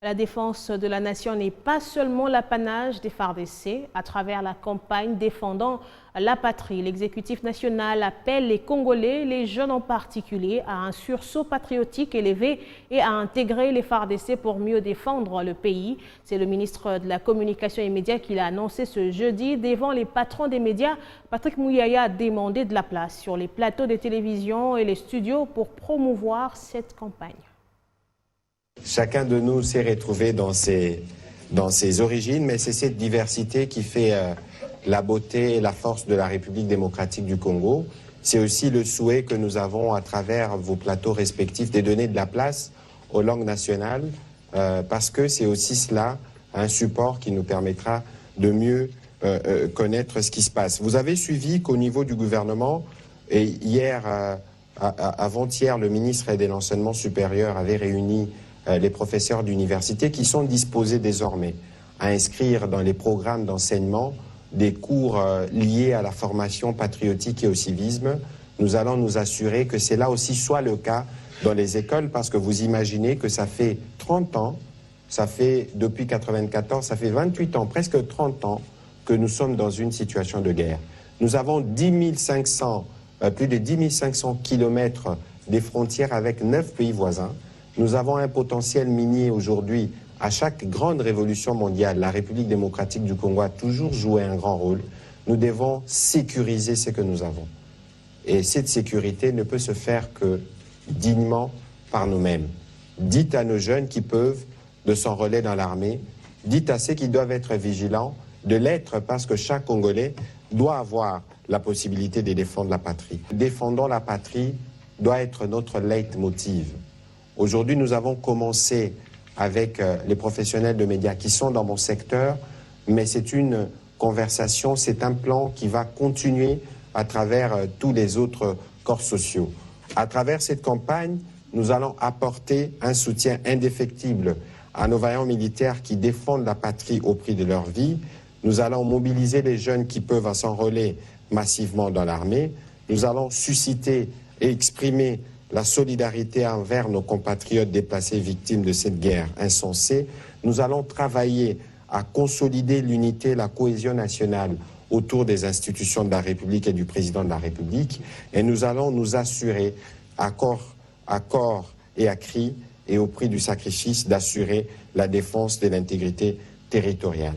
La défense de la nation n'est pas seulement l'apanage des FARDC. À travers la campagne défendant la patrie, l'exécutif national appelle les Congolais, les jeunes en particulier, à un sursaut patriotique élevé et à intégrer les FARDC pour mieux défendre le pays. C'est le ministre de la Communication et Médias qui l'a annoncé ce jeudi devant les patrons des médias. Patrick Mouyaya a demandé de la place sur les plateaux de télévision et les studios pour promouvoir cette campagne. Chacun de nous s'est retrouvé dans ses origines, mais c'est cette diversité qui fait la beauté et la force de la République démocratique du Congo. C'est aussi le souhait que nous avons à travers vos plateaux respectifs de donner de la place aux langues nationales, parce que c'est aussi cela, un support qui nous permettra de mieux connaître ce qui se passe. Vous avez suivi qu'au niveau du gouvernement, et hier, avant-hier, le ministre de l'Enseignement supérieur avait réuni les professeurs d'université qui sont disposés désormais à inscrire dans les programmes d'enseignement des cours liés à la formation patriotique et au civisme. Nous allons nous assurer que cela aussi soit le cas dans les écoles, parce que vous imaginez que ça fait 30 ans, ça fait depuis 1994, ça fait 28 ans, presque 30 ans que nous sommes dans une situation de guerre. Nous avons plus de 10 500 kilomètres des frontières avec 9 pays voisins. Nous avons un potentiel minier aujourd'hui. À chaque grande révolution mondiale, la République démocratique du Congo a toujours joué un grand rôle. Nous devons sécuriser ce que nous avons. Et cette sécurité ne peut se faire que dignement par nous-mêmes. Dites à nos jeunes qui peuvent de s'enrôler dans l'armée, dites à ceux qui doivent être vigilants de l'être, parce que chaque Congolais doit avoir la possibilité de défendre la patrie. Défendons la patrie doit être notre leitmotiv. Aujourd'hui, nous avons commencé avec les professionnels de médias qui sont dans mon secteur, mais c'est une conversation, c'est un plan qui va continuer à travers tous les autres corps sociaux. À travers cette campagne, nous allons apporter un soutien indéfectible à nos vaillants militaires qui défendent la patrie au prix de leur vie. Nous allons mobiliser les jeunes qui peuvent s'enrôler massivement dans l'armée. Nous allons susciter et exprimer la solidarité envers nos compatriotes déplacés victimes de cette guerre insensée. Nous allons travailler à consolider l'unité, la cohésion nationale autour des institutions de la République et du président de la République. Et nous allons nous assurer, à corps et à cri, et au prix du sacrifice, d'assurer la défense de l'intégrité territoriale.